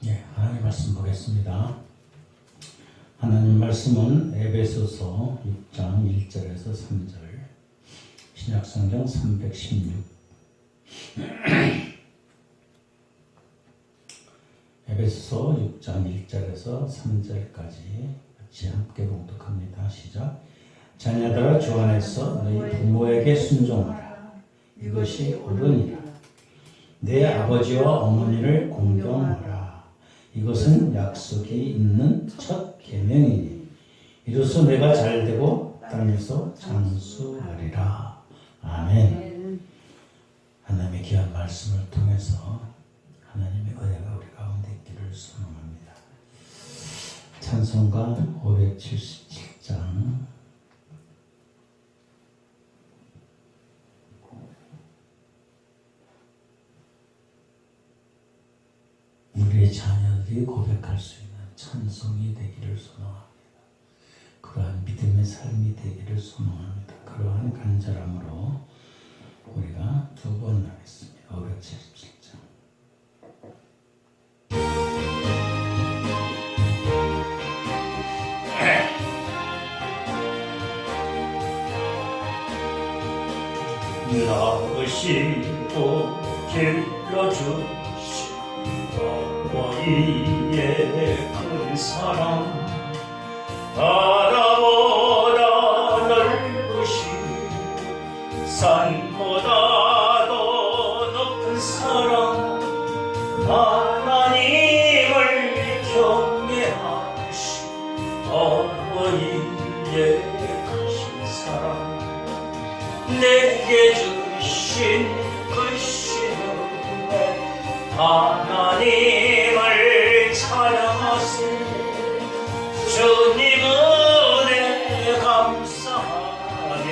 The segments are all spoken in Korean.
하나님 말씀 보겠습니다. 하나님 말씀은 에베소서 6장 1절에서 3절, 신약성경 316, 에베소서 6장 1절에서 3절까지 같이 함께 봉독합니다. 시작. 자녀들아, 주 안에서 너희 부모에게 순종하라. 이것이 옳으니라. 내 아버지와 어머니를 공경하라. 이것은 약속이 있는 첫 계명이니 이로써 내가 잘되고 땅에서 장수하리라. 아멘. 하나님의 귀한 말씀을 통해서 하나님의 은혜가 우리 가운데 있기를 소망합니다. 찬송가 577장 우리의 자녀들이 고백할 수 있는 찬송이 되기를 소망합니다. 그러한 믿음의 삶이 되기를 소망합니다. 그러한 간절함으로 우리가 두 번 하겠습니다. 577장. 나으시고 길러주시고 어머니의 큰 사랑, 바다보다 넓으신 산보다도 높은 사랑, 하나님을 경외하신 어머니의 크신 사랑, 내게 주신 그 신은혜, 하나님을 찬양하세. 주님 은혜 감사하며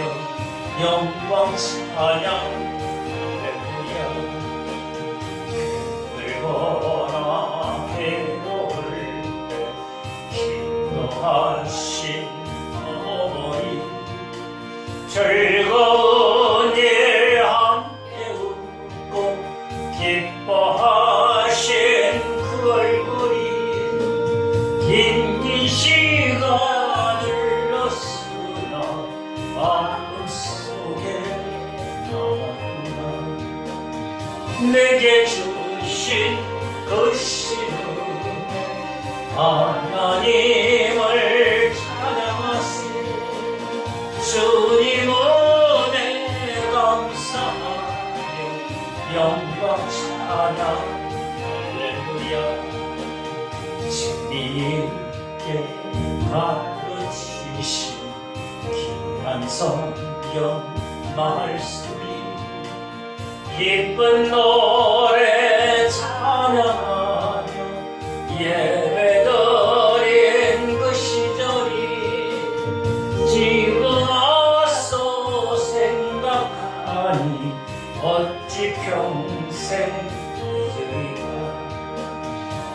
영광 찬양. 할렐루야. 힘들거나 괴로울 때 기도하신 어머니, 즐거운 일 함께 웃고 기뻐하신 그 얼굴이 긴 시간을 흘렀으나 마음속에 남았구나. 내게 주신 그 신은혜, 하나님을 찬양하세. 주님 은혜 감사하며 영광 찬양. 할렐루야. 주님께 가르치신 귀한 성경 말씀이 기쁜 노래 찬양하며 예배드린 그 시절이 지금 와서 생각하니 어찌 평생 잊으리까.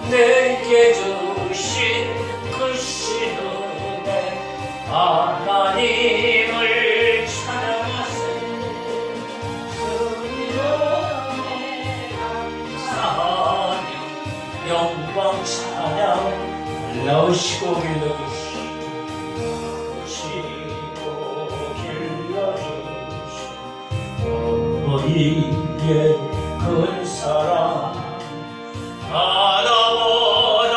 내게 주신 그 신은혜, 하나님을 찬양하세. 주님 은혜 감사하며 영광 찬양. 나으시고 길러주시고 어머니의 큰 사랑, 바다보다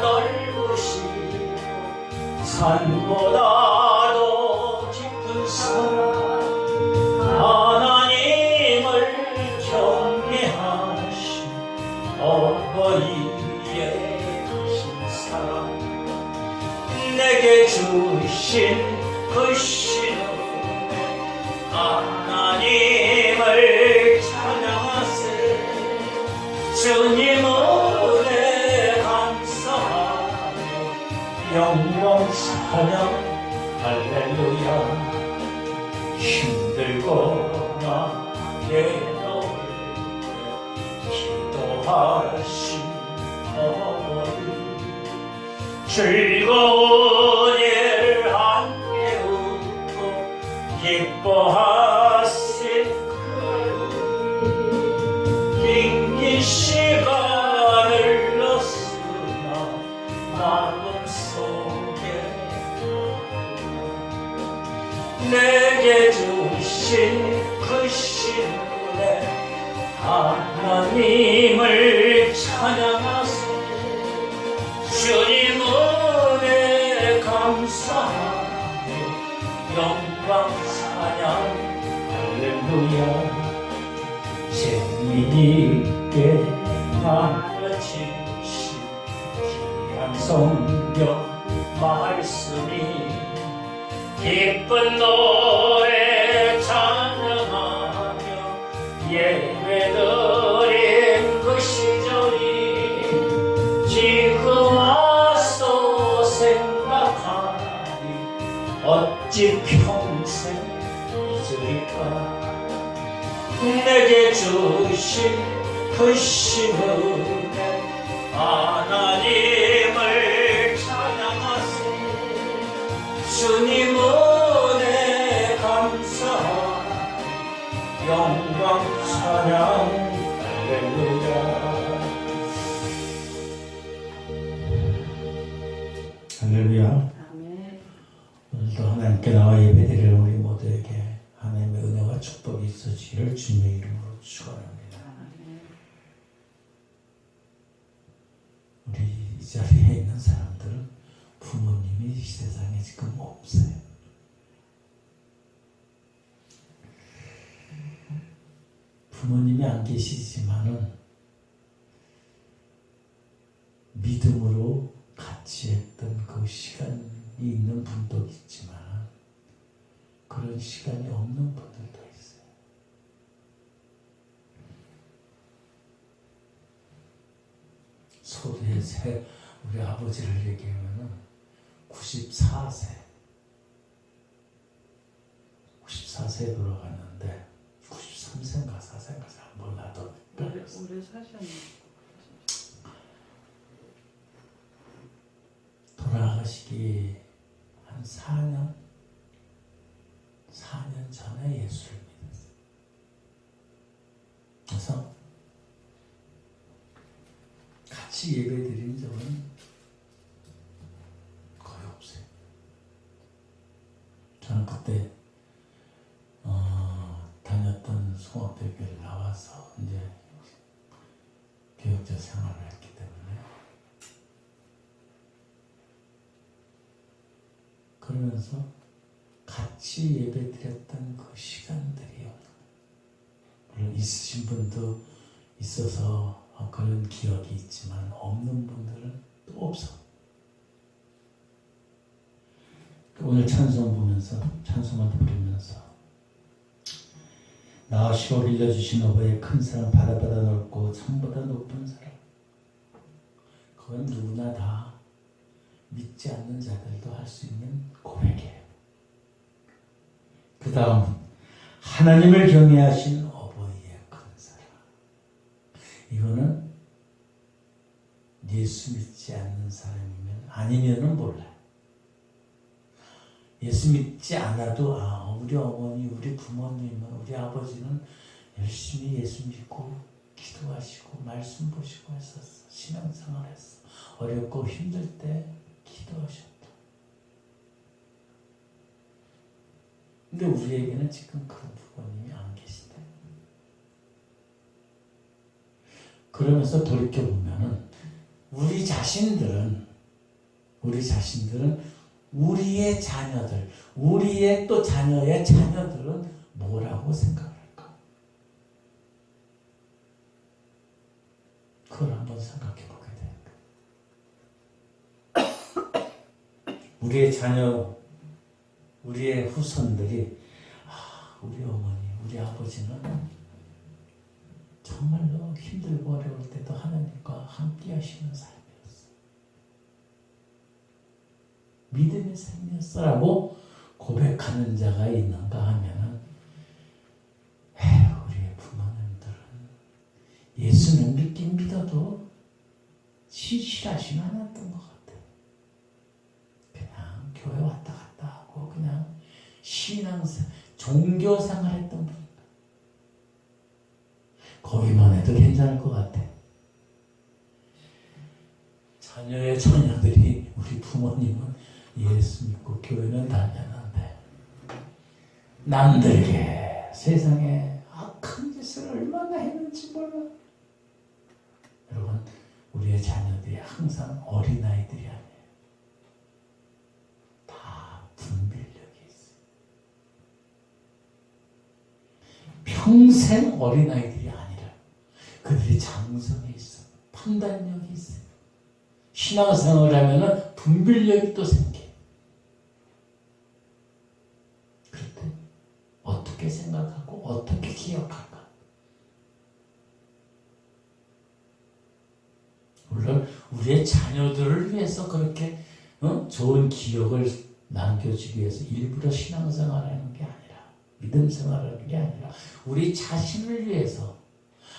넓으시고 산보다도 깊은 사랑, 하나님을 경외하신 어머니의 크신 사랑, 내게 주신 그 신은혜, 하나님을 찬양하세. 주님 은혜 감사하며 영광 찬양. 할렐루야. 힘들거나 괴로울 때 기도하신 어머니, 즐거운 일 함께 웃고 기뻐하신 그 긴 시간을 흘렀어 내게 주신 그 신분에 하나님을 찬양하세. 주님 은혜 감사하며 영광 찬양 할렐루야. 재미있게 가르치신 귀한 성경 말씀이 기쁜 노래 찬양하며 예배드린 그 시절이 지금 와서 생각하니 어찌 평생 잊으리까. 내게 주신 그 신은혜 하나님을 찬양하세. 주님 은혜 감사하며 영광 찬양 할렐루야. 할렐루야. 오늘도 하나님께 나와 예배드리는 우리 모두에게 하나님의 은혜와 축복이 있어지기를 주님의 이름으로 축원합니다. 우리 이 자리에 있는 사람들은 부모님이 이 세상에 지금 없어요. 부모님이 안 계시지만은 믿음으로 같이 했던 그 시간이 있는 분도 있지만 그런 시간이 없는 분들도 있어요. 소리의 새 우리 아버지를 얘기하면은 94세에 돌아갔는데 93세인가 4세인가 잘 몰라도 오래 사셨네. 돌아가시기 한 4년 전에 예수를 믿었어요. 그래서 같이 예배드린 적은 거의 없어요. 저는 그때 다녔던 송업대교를 나와서 이제 교역자 생활을 했기 때문에 그러면서 같이 예배드렸던 그 시간들이요. 물론 있으신 분도 있어서 그런 기억이 있지만 없는 분들은 또 없어. 오늘 찬송 보면서 찬송을 부르면서 나와 10억 일러주신 어버이의 큰 사랑 바다보다 넓고 산보다 높은 사랑, 그건 누구나 다 믿지 않는 자들도 할 수 있는 고백이에요. 그 다음 하나님을 경외하신 어버이의 큰 사랑, 이거는 예수 믿지 않는 사람이면 아니면은 몰라요. 예수 믿지 않아도 우리 어머니, 우리 부모님은, 우리 아버지는 열심히 예수 믿고 기도하시고 말씀 보시고 했었어. 신앙생활 했어. 어렵고 힘들 때 기도하셨다. 근데 우리에게는 지금 그런 부모님이 안 계시대. 그러면서 돌이켜보면은 우리 자신들은 우리의 자녀들, 우리의 또 자녀의 자녀들은 뭐라고 생각할까? 그걸 한번 생각해 보게 됩니다. 우리의 자녀, 우리의 후손들이 우리 어머니, 우리 아버지는 정말로 힘들고 어려울 때도 하나님과 함께 하시는 삶이었어. 믿음의 삶이었어라고 고백하는 자가 있는가 하면은 우리의 부모님들은 예수는 믿긴 믿어도 신실하지는 않았던 것 같아. 그냥 교회 왔다 갔다 하고 그냥 신앙생활, 종교생활 했던 분. 거기만 해도 괜찮을 것 같아. 자녀의 자녀들이 우리 부모님은 예수 믿고 교회는 다녔는데 남들에게 세상에 악한 짓을 얼마나 했는지 몰라. 여러분, 우리의 자녀들이 항상 어린아이들이 아니에요. 다 분별력이 있어요. 평생 어린아이들이 아니라 그들이 장성에 있어. 판단력이 있어요. 신앙생활을 하면은 분별력이 또 생겨요. 그럴 때 어떻게 생각하고 어떻게 기억할까? 물론 우리의 자녀들을 위해서 그렇게 좋은 기억을 남겨주기 위해서 일부러 신앙생활하는 게 아니라, 믿음 생활하는 게 아니라 우리 자신을 위해서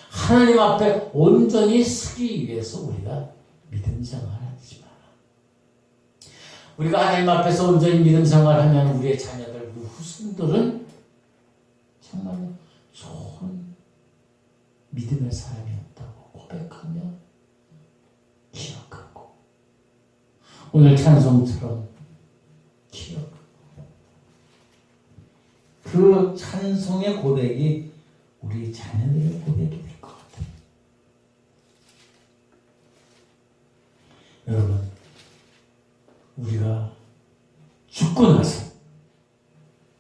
하나님 앞에 온전히 서기 위해서 우리가 믿음 생활하지만, 우리가 하나님 앞에서 온전히 믿음 생활하면 우리의 자녀들, 우리 후손들은 정말 좋은 믿음의 사람이었다고 고백하며 기억하고, 오늘 찬송처럼 기억하고, 그 찬송의 고백이 우리 자녀들의 고백이 될 것 같아요. 여러분, 우리가 죽고 나서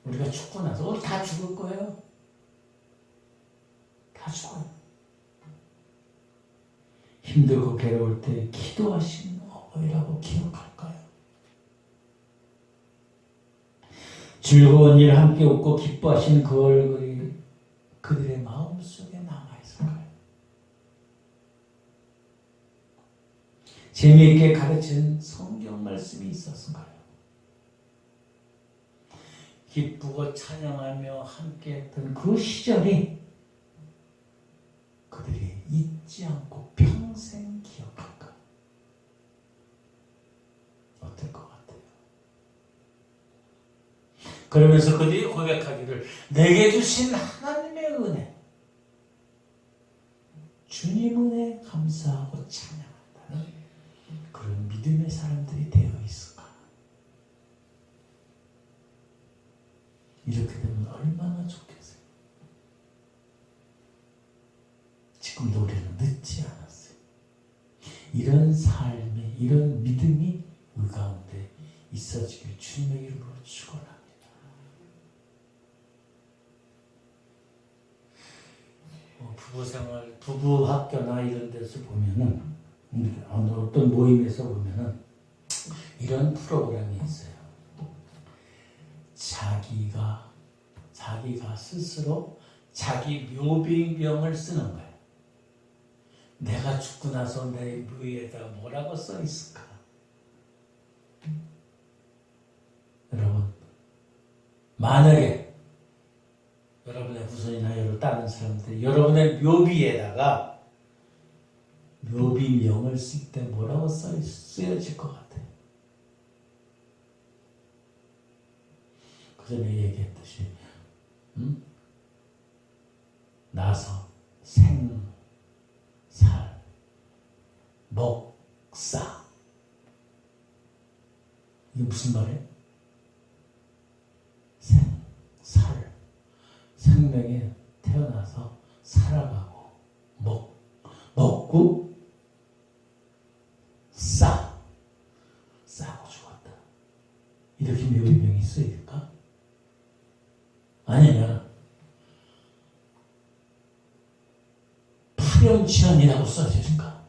우리 다 죽을 거예요. 다 죽어요. 힘들고 괴로울 때 기도하시는 어머니라고 기억할까요? 즐거운 일 함께 웃고 기뻐하시는 그 얼굴이 그들의 마음속에 남아있을까요? 재미있게 가르친 성경 말씀이 있었을까요? 기쁘고 찬양하며 함께했던 그 시절이 그들이 잊지 않고 평생 기억할까? 어떨 것 같아요? 그러면서 그들이 고백하기를, 내게 주신 하나님의 은혜, 주님 은혜 감사하고 찬양한다는 그런 믿음의 사람들이 되어 있을까? 이렇게 되면 얼마나 좋겠어요. 지금도 우리는 늦지 않았어요. 이런 삶의, 이런 믿음이 우리 가운데 있어지길 주님의 이름으로 축원합니다. 부부생활, 부부 학교나 이런 데서 보면은, 어떤 모임에서 보면은 이런 프로그램이 있어요. 자기가 스스로 자기 묘비명을 쓰는 거예요. 내가 죽고 나서 내 묘에다가 뭐라고 써 있을까? 여러분, 만약에 여러분의 후손이나 여러 다른 사람들이 여러분의 묘비에다가 묘비명을 쓸 때 뭐라고 쓰여질 것 같아요? 그 전에 얘기했듯이 나서, 생, 살, 목사. 이게 무슨 말이에요? 생, 살, 생명에 태어나서 살아가고, 먹고, 싸고 죽었다. 이렇게 묘비명이 쓰일까? 아니면 파렴치한이라고 써질까?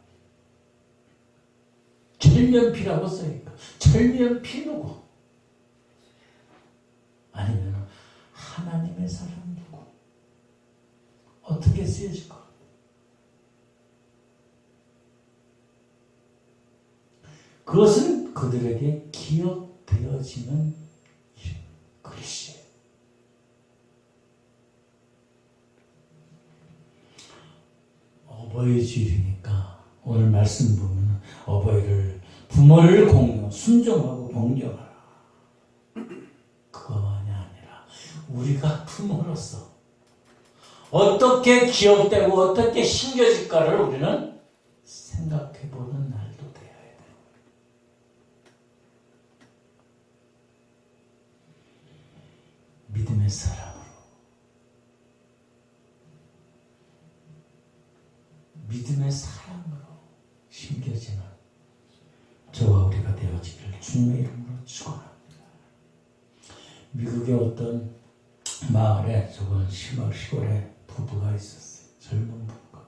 철면피라고 써일까? 철면피 누구? 아니면 하나님의 사람 누구? 어떻게 쓰여질까? 그것은 그들에게 기억되어지는 글씨예요. 어버이 주일이니까 오늘 말씀 보면 어버이를, 부모를 순종하고 공경하라. 그거만이 아니라 우리가 부모로서 어떻게 기억되고 어떻게 심겨질까를 우리는 생각해보는 날도 되어야 돼요. 믿음의 사람, 주님의 이름으로 축원합니다. 미국의 어떤 마을에 저건 시골에 부부가 있었어요. 젊은 부부가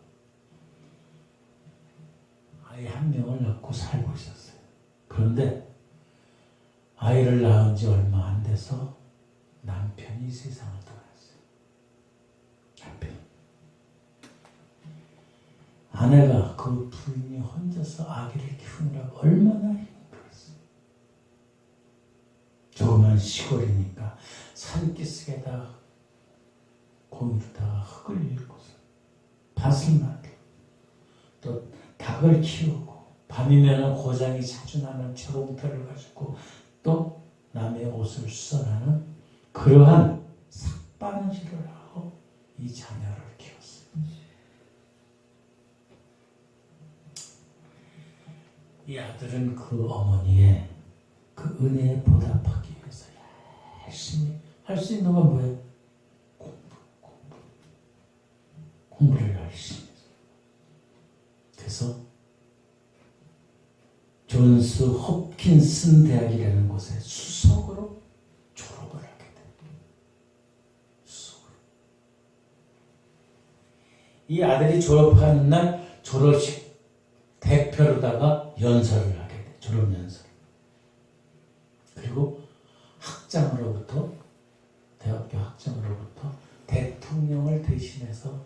아이 한 명을 낳고 살고 있었어요. 그런데 아이를 낳은 지 얼마 안 돼서 남편이 세상을 떠났어요. 남편. 아내가 그 부인이 혼자서 아기를 키우느라고 얼마나 힘들었어요. 조그만 시골이니까 산기슭에다 고미로다가 흙을 일고서 밭을 만들고 또 닭을 키우고 밤이면 고장이 자주 나는 재봉틀을 가지고 또 남의 옷을 수선하는 그러한 삭바느질을 하고 이 자녀를 키웠어요. 이 아들은 그 어머니의 그 은혜에 보답하기 위해서 열심히 할 수 있는 건 뭐예요? 공부를 열심히 해서. 그래서 존스 홉킨슨 대학이라는 곳에 수석으로 졸업을 하게 됩니다. 수석으로. 이 아들이 졸업하는 날 졸업식 대표로다가 연설을 하게 돼. 졸업 연설. 그리고 학장으로부터 대학교 학장으로부터 대통령을 대신해서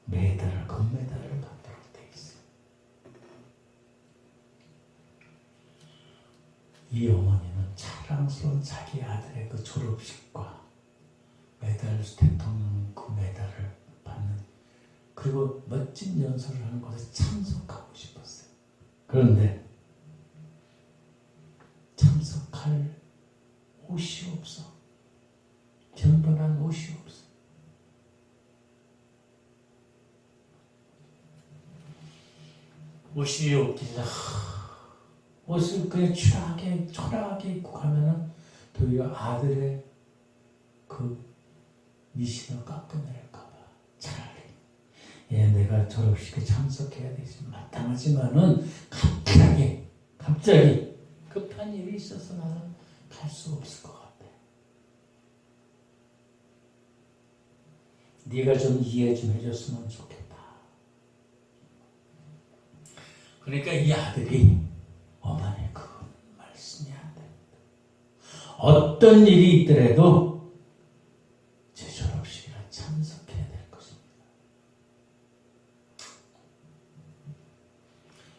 메달을 금메달을 받도록 돼 있어요. 이 어머니는 자랑스러운 자기 아들의 그 졸업식과 메달 대통령 그 메달을 받는 그리고 멋진 연설을 하는 것에 참석하고 싶었어요. 그런데 참석할 옷이 없어. 견본한 옷이 없어. 옷이 없길래 옷을 그냥 초라하게 입고 가면은 도리어 아들의 그 미신을 깎아내릴까봐 차라리 내가 졸업식에 참석해야 되지 마땅하지만은 갑자기 급한 일이 있어서 나는 갈 수 없을 것 같아. 네가 좀 이해 좀 해줬으면 좋겠다. 그러니까 이 아들이 어머니 그 말씀이 안 됩니다. 어떤 일이 있더라도 제 졸업식에 참석해야 될 것입니다.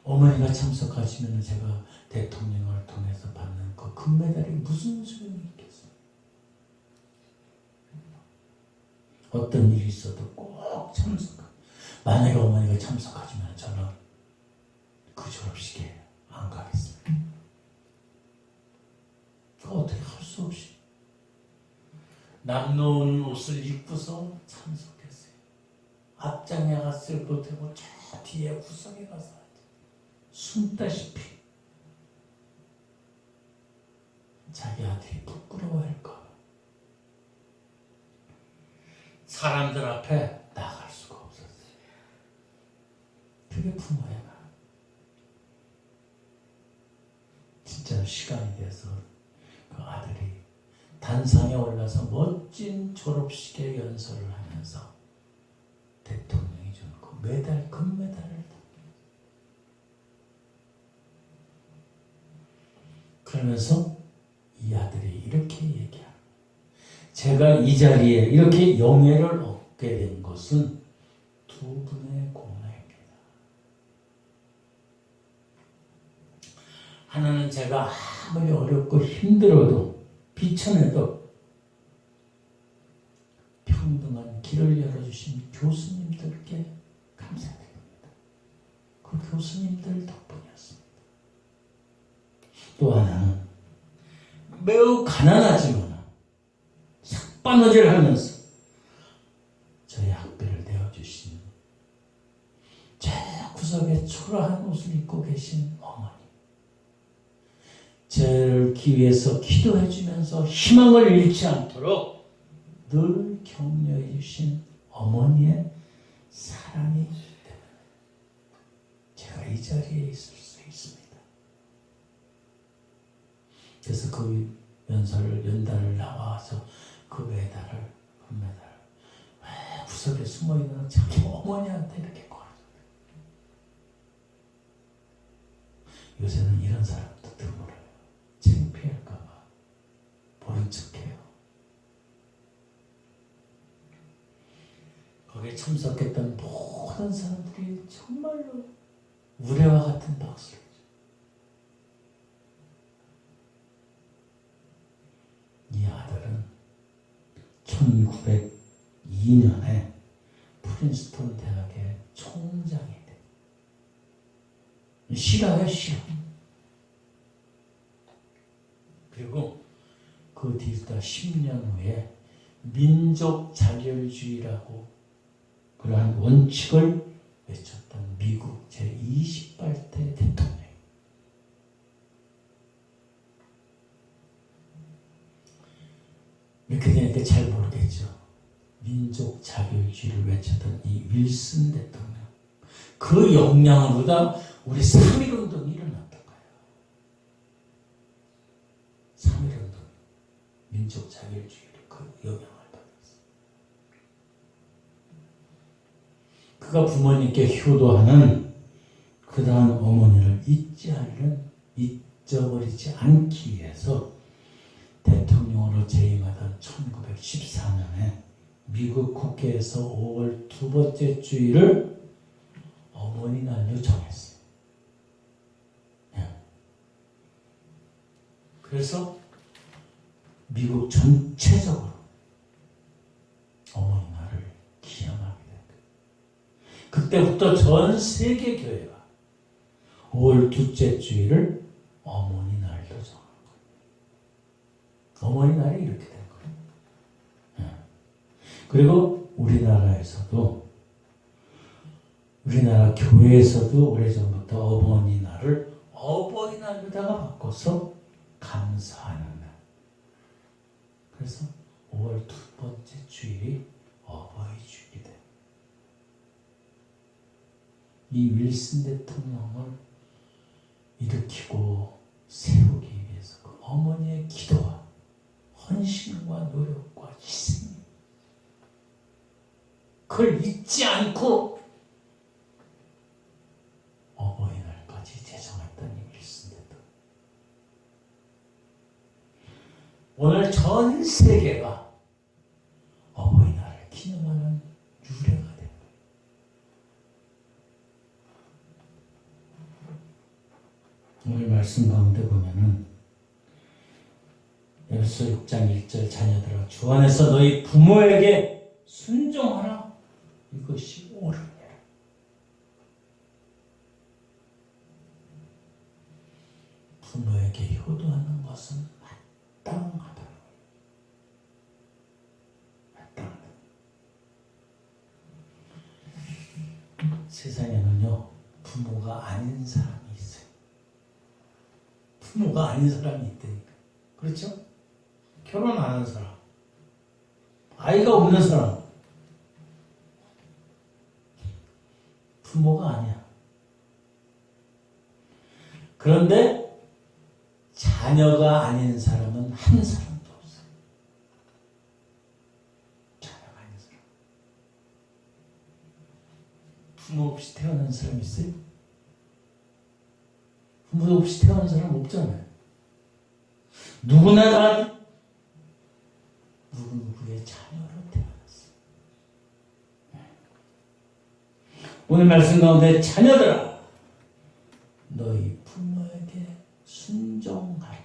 어머니가 참석하시면 제가 대통령을 통해서 받는 그 금메달이 무슨 소용이 있겠어요? 어떤 일이 있어도 꼭 참석. 만약에 어머니가 참석하시면 저는 그 졸업식에 안 가겠습니다. 어떻게 할 수 없이 남놓은 옷을 입고서 참석했어요. 앞장에 갔을 못하고 저 뒤에 구석에 가서 숨다시피 자기 아들이 부끄러워할까 사람들 앞에 나갈 수가 없었어요. 그게 부모의 마음. 진짜 시간이 돼서 그 아들이 단상에 올라서 멋진 졸업식의 연설을 하면서 대통령이 준 그 메달, 금메달을 그러면서 이 아들이 이렇게 얘기합니다. 제가 이 자리에 이렇게 영예를 얻게 된 것은 두 분의 공로입니다. 하나는 제가 아무리 어렵고 힘들어도 비천해도 평등한 길을 열어주신 교수님들께 감사드립니다. 그 교수님들 덕분이었습니다. 또 하나는 매우 가난하지만 삭바느질 하면서 저희 학비를 내어주신 저 구석에 초라한 옷을 입고 계신 어머니, 저를 위해서 기도해 주면서 희망을 잃지 않도록 늘 격려해 주신 어머니의 사랑이 때문에 제가 이 자리에 있을 수 있습니다. 그래서 그 연달을 나와서 그 메달을, 금메달을 왜 구석에 숨어있는 자기 어머니한테 이렇게 걸어줘. 요새는 이런 사람도 드물어요. 창피할까봐 모른 척해요. 거기에 참석했던 모든 사람들이 정말로 우레와 같은 박수를 줘. 이 아들은 1902년에 프린스턴 대학의 총장이 돼. 실화예요, 실화. 그리고 그 뒤부터 10년 후에 민족 자결주의라고 그러한 원칙을 외쳤던 미국 제28대 대통령. 이렇게 되니까 잘 모르겠죠. 민족 자결주의를 외쳤던 이 윌슨 대통령. 그 역량으로다 우리 3.1운동이 일어났던 거예요. 3.1운동. 민족 자결주의를 그 영향을 받았어요. 그가 부모님께 효도하는 그다음 어머니를 잊어버리지 않기 위해서 대통령으로 재임하던 1914년에 미국 국회에서 5월 두 번째 주일을 어머니 날로 정했어요. 그래서 미국 전체적으로 어머니 날을 기념하게 된 거예요. 그때부터 전 세계 교회가 5월 둘째 주일을 어머니 날로 정합니다. 어머니 날이 이렇게 된 거예요. 그리고 우리나라에서도, 우리나라 교회에서도 오래전부터 어머니날을 어버이날로다가 바꿔서 감사하는 날. 그래서 5월 두 번째 주일이 어버이 주일이 돼요. 이 윌슨 대통령을 일으키고 세우기 위해서 그 어머니의 기도와 헌신과 노력과 희생, 그걸 잊지 않고 어버이날까지 제정했던 이 윌슨 대통령. 오늘 전 세계가 어버이날을 기념하는 유래가 된 거예요. 오늘 말씀 가운데 보면은 에베소 6장 1절 자녀들아 주 안에서 너희 부모에게 순종하라. 이것이 옳으니라. 부모에게 효도하는 것은 마땅하다. 마땅하다. 세상에는요, 부모가 아닌 사람이 있어요. 부모가 아닌 사람이 있다니까. 그렇죠? 결혼 안 한 사람, 아이가 없는 사람, 부모가 아니야. 그런데 자녀가 아닌 사람은 한 사람도 없어요. 자녀가 아닌 사람. 부모 없이 태어난 사람 있어요? 부모 없이 태어난 사람 없잖아요. 누구나 다 누구의 자녀로 태어났어요. 오늘 말씀 가운데 자녀들아 너희 부모에게 순종하라.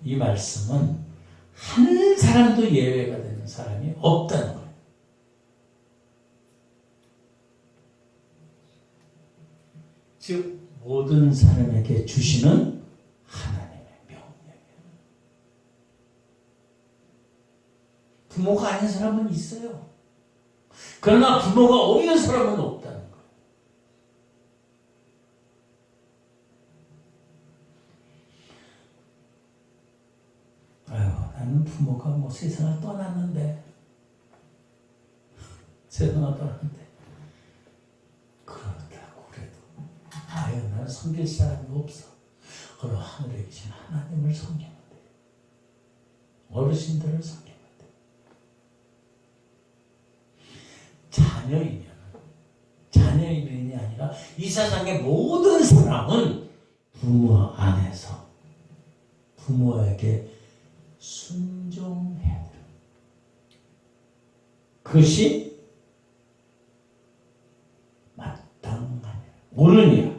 이 말씀은 한 사람도 예외가 되는 사람이 없다는 거예요. 즉 모든 사람에게 주시는 하나님의 명령이에요. 부모가 아닌 사람은 있어요. 그러나 부모가 없는 사람은 없다는 거예요. 아유, 나는 부모가 뭐 세상을 떠났는데, 그러더라고. 그래도 아유, 나는 섬길 사람이 없어. 그럼 하늘에 계신 하나님을 섬기면 돼. 어르신들을 섬기면 돼. 자녀이면이 아니라 이 세상의 모든 사람은 부모 안에서 부모에게 순종해야 돼. 그것이 마땅한 옳으니라.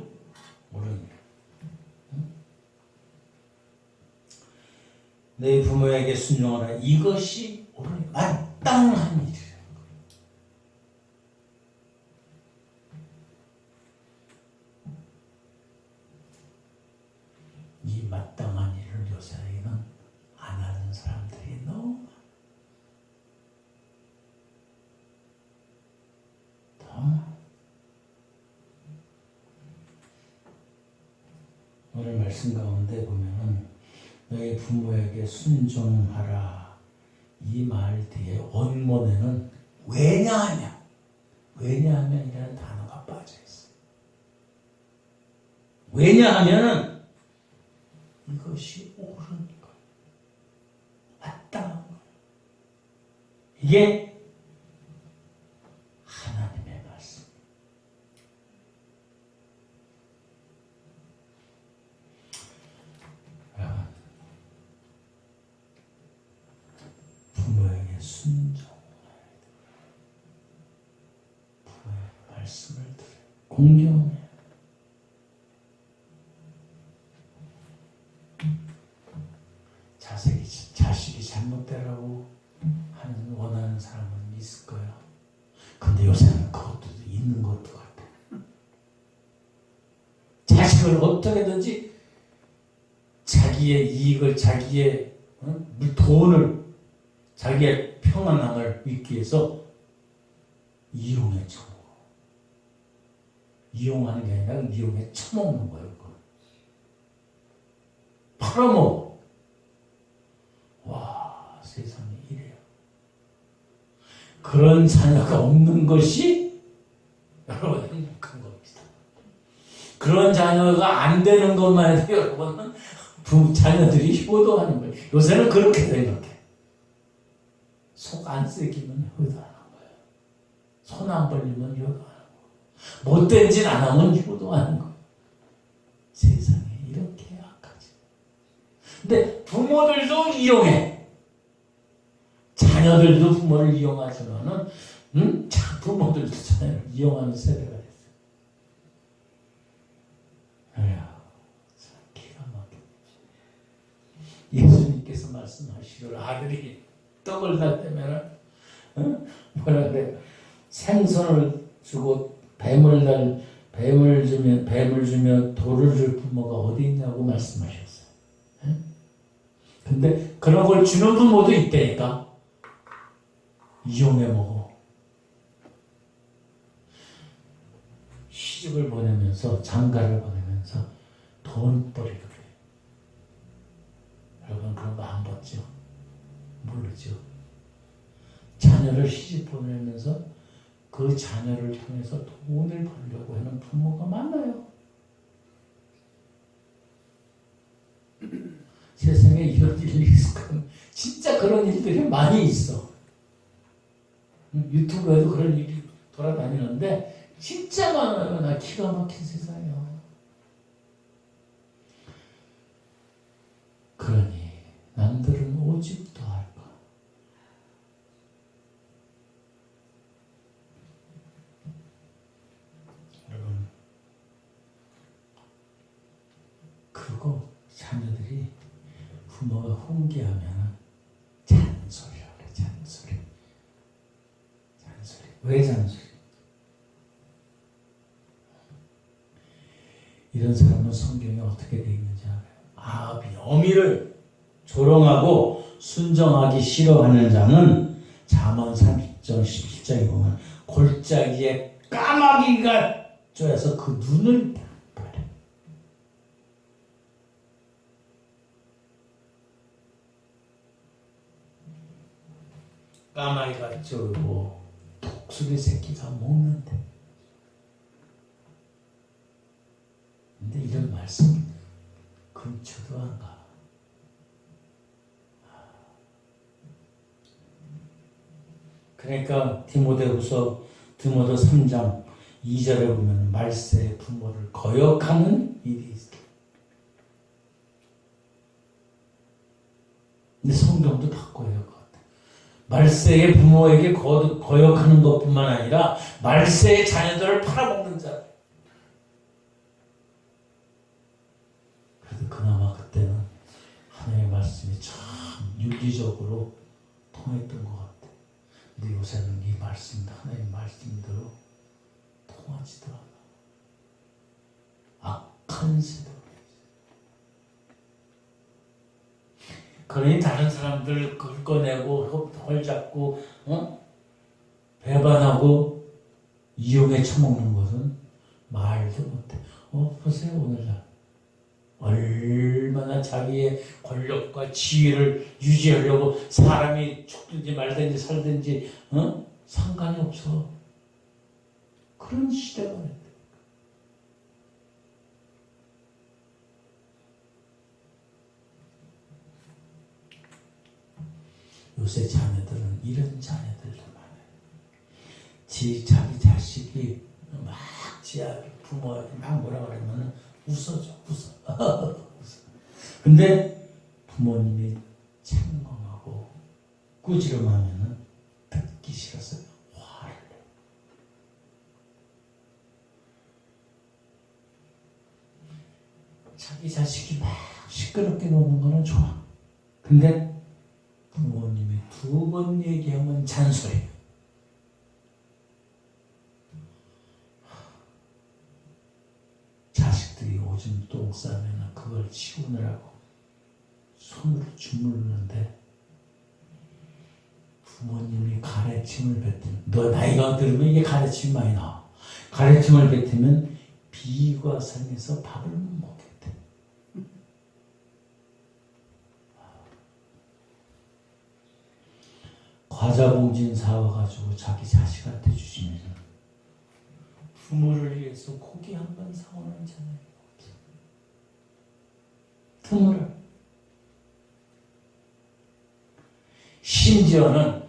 내 부모에게 순종하라. 이것이 옳으니 마땅한 일이라. 이 마땅한 일을 요새는 안 하는 사람들이 너무 많아. 오늘 말씀 가운데 보면은 너희 부모에게 순종하라. 이 말 뒤에 원문에는 왜냐하면이라는 단어가 빠져 있어. 왜냐하면은 이것이 옳은 것, 마땅한 것. 이게 하나님의 말씀. 여러분, 부모에게 순종해야 돼. 부모의 말씀을 들어 공경해. 자식이 잘못되라고 원하는 사람은 있을 거야. 근데 요새는 그것도 있는 것도 같아. 자식을 어떻게든지 자기의 이익을, 자기의 돈을, 자기의 평안함을 위기 위해서 이용해 쳐먹어. 이용하는 게 아니라 이용해 쳐먹는 거예요. 팔아먹어. 와, 세상에 이래요. 그런 자녀가 없는 것이 여러분 행복한 겁니다. 그런 자녀가 안 되는 것만 해도 여러분은 자녀들이 효도하는 거예요. 요새는 그렇게 생각해. 속 안 쓰기면 효도하는 거예요. 손 안 벌리면 효도하는 거예요. 못된 짓 안 하면 효도하는 거예요. 세상에 이렇게 악하지. 근데 부모들도 이용해. 자녀들도 부모를 이용하지만은, 부모들도 자녀를 이용하는 세대가 됐어요. 참 기가 막혀. 예수님께서 말씀하시기를 아들이 떡을 다 떼면은, 뭐라 그래? 생선을 주고 뱀을 주며 돌을 줄 부모가 어디 있냐고 말씀하셨어요. 근데 그런 걸 주는 부모도 있다니까. 이용해 먹어. 시집을 보내면서, 장가를 보내면서 돈벌이를 해. 여러분 그런 거 안 봤죠? 모르죠? 자녀를 시집 보내면서 그 자녀를 통해서 돈을 벌려고 하는 부모가 많아요. 세상에 이런 일이 있을까? 진짜 그런 일들이 많이 있어. 유튜브에도 그런 일이 돌아다니는데 진짜 많아요. 나 기가 막힌 세상이야. 그러니 남들은 오직 더할까. 여러분, 그거 자녀들이 부모가 훈계하면 잔소리라고 그래. 잔소리. 왜 잔소리? 이런 사람은 성경에 어떻게 되어 있는지 알아요? 어미를 조롱하고 순정하기 싫어하는 자는 잠언 30장 17장에 보면 골짜기에 까마귀가 쪼여서 그 눈을 버려. 까마귀가 쪼고 독수리 새끼가 먹는데. 근데 이런 말씀, 그 근처도 안 가. 그러니까 디모데 3장 2절에 보면 말세의 부모를 거역하는 일이 있어. 근데 성경도 바꿔야 할 것 같아. 말세의 부모에게 거역하는 것뿐만 아니라 말세의 자녀들을 팔아먹는 자. 그래도 그나마 그때는 하나님의 말씀이 참 윤리적으로 통했던 것 같아. 근데 요새는 이 말씀, 하나님의 말씀대로 통하지도 않아. 악한 세대. 그러니 다른 사람들 긁어내고 헐잡고 배반하고 이용해 처먹는 것은 말도 못해. 보세요 오늘날 얼마나 자기의 권력과 지위를 유지하려고 사람이 죽든지 말든지 살든지 상관이 없어. 그런 시대가 됐다. 요새 자녀들은 이런 자녀들도 많아요. 자기 자식이 막 부모에게 막 뭐라 그러면 웃어. 근데 부모님이 책망하고 꾸지람하면 듣기 싫어서 화를 내. 자기 자식이 막 시끄럽게 노는 거는 좋아. 근데 부모님이 2번 얘기하면 잔소리. 자식들이 오줌 똥 싸면 그걸 치우느라고 손으로 주물르는데 부모님이 가래침을 뱉으면, 너 나이가 들으면 이게 가래침이 많이 나와. 가래침을 뱉으면 비위가 상해서 밥을 못 먹겠대. 과자 봉진 사와가지고 자기 자식한테 주시면 부모를 위해서 고기 한 번 사오는 자녀가 없어. 부모를. 심지어는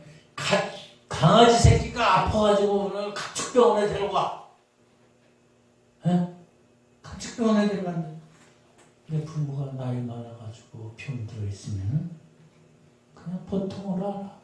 강아지 새끼가 아파가지고 오늘 가축병원에 데려가. 가축병원에 데려간다. 내 부모가 나이 많아가지고 병 들어있으면 그냥 보통으로 알아.